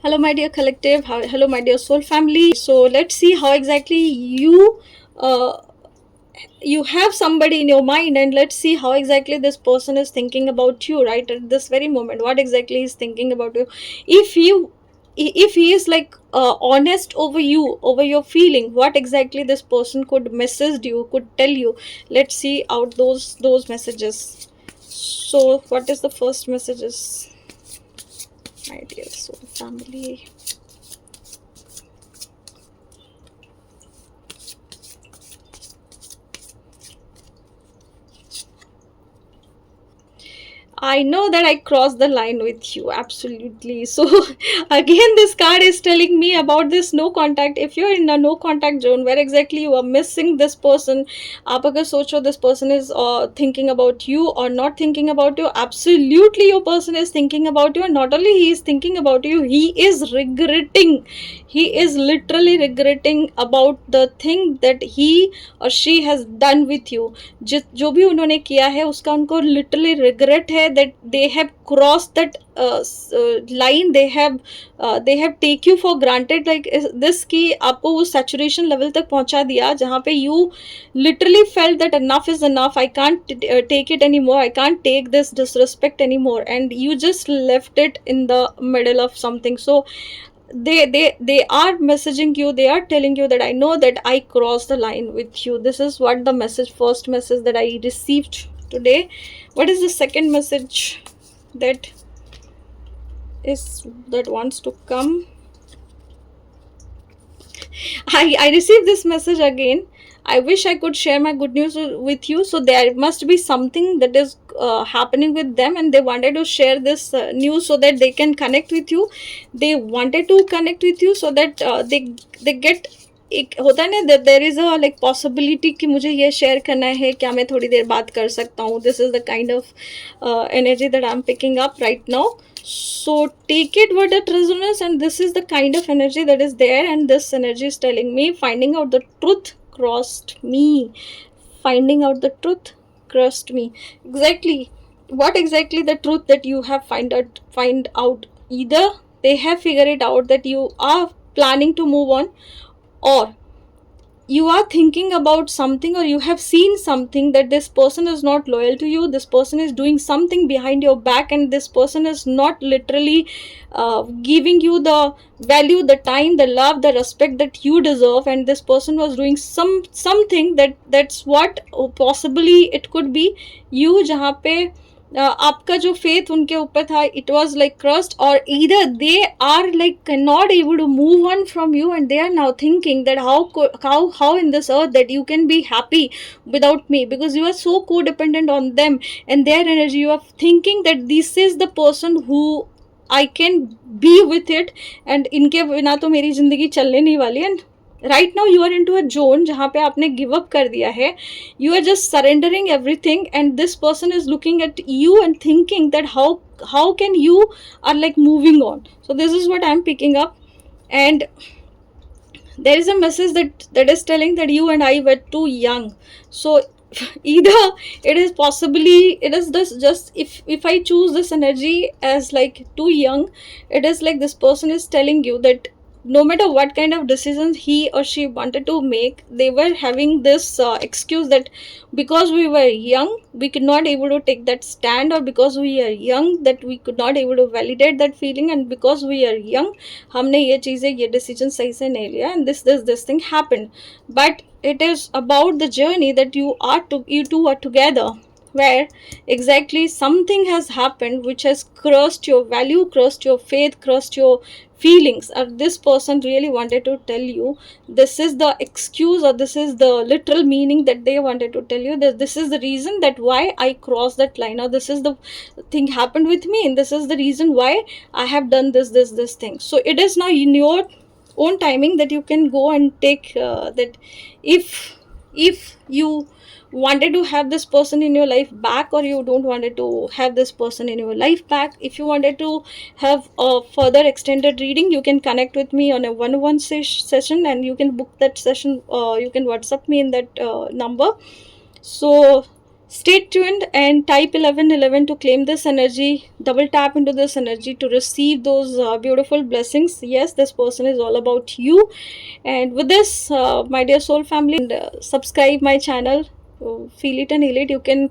Hello, my dear collective. Hello, my dear soul family. So let's see how exactly uh, you have somebody in your mind, and let's see how exactly this person is thinking about you right at this very moment. What exactly is thinking about you? If he is like honest over you, over your feeling, what exactly this person could message you, could tell you. Let's see out those messages. So what is the first messages, my dear soul family? I know that I crossed the line with you, absolutely. So, again, this card is telling me about this no contact. If you're in a no contact zone where exactly you are missing this person, आप अगर सोचो this person is thinking about you or not thinking about you, absolutely your person is thinking about you, and not only he is thinking about you, he is regretting. He is literally regretting about the thing that he or she has done with you. जो भी उन्होंने किया है उसका उनको literally regret है that they have cross that line, they have take you for granted like this कि आपको वो सैचुरेशन लेवल तक पहुंचा दिया जहाँ पे you literally felt that enough is enough, I can't take it any more, I can't take this disrespect any more, and you just left it in the middle of something. So they are messaging you, they are telling you that I know that I crossed the line with you. This is what the first message that I received today. What is the second message that wants to come? I received this message again. I wish I could share my good news with you. So there must be something that is happening with them, and they wanted to share this news so that they can connect with you. They wanted to connect with you so that they get. एक होता है ना that there is a like possibility कि मुझे ये share करना है, क्या मैं थोड़ी देर बात कर सकता हूँ. This is the kind of energy that I'm picking up right now. So take it with it resonance, and this is the kind of energy that is there, and this energy is telling me finding out the truth crossed me. Finding out the truth crossed me. Exactly. What exactly the truth that you have find out? Either they have figured it out that you are planning to move on, or you are thinking about something, or you have seen something that this person is not loyal to you, this person is doing something behind your back, and this person is not literally giving you the value, the time, the love, the respect that you deserve, and this person was doing something that's what possibly it could be you जहाँ पे आपका जो faith उनके ऊपर था, it was like trust, और either they are like can not able to move on from you, and they are now thinking that how in this earth that you can be happy without me, because you are so codependent on them and their energy. You are thinking that this is the person who I can be with it, and इनके बिना तो मेरी जिंदगी चलने नहीं वाली. And right now you are into a zone जहाँ पे आपने गिव अप कर दिया है. You are just surrendering everything, and this person is looking at you and thinking that how can you are like moving on. So this is what I'm picking up, and there is a message that is telling that you and I were too young. So either it is possibly, it is this, just if I choose this energy as like too young, it is like this person is telling you that no matter what kind of decisions he or she wanted to make, they were having this excuse that because we were young we could not able to take that stand, or because we are young that we could not able to validate that feeling, and because we are young हमने ये चीज़ें, ये decision सही से नहीं लिया, and this thing happened. But it is about the journey that you two are together, where exactly something has happened which has crushed your value, crushed your faith, crushed your feelings, or this person really wanted to tell you this is the excuse, or this is the literal meaning that they wanted to tell you, that this is the reason that why I crossed that line, or this is the thing happened with me, and this is the reason why I have done this thing. So it is now in your own timing that you can go and take that. If you wanted to have this person in your life back, or you don't wanted to have this person in your life back, if you wanted to have a further extended reading, you can connect with me on a one-on-one session, and you can book that session, you can WhatsApp me in that number. So Stay tuned and type 1111 to claim this energy. Double tap into this energy to receive those beautiful blessings. Yes, this person is all about you. And with this, my dear soul family, and subscribe my channel, Feel It and Heal It. You can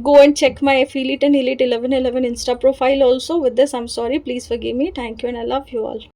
go and check my Feel It and Heal It 1111 Insta profile also. With this, I'm sorry. Please forgive me. Thank you and I love you all.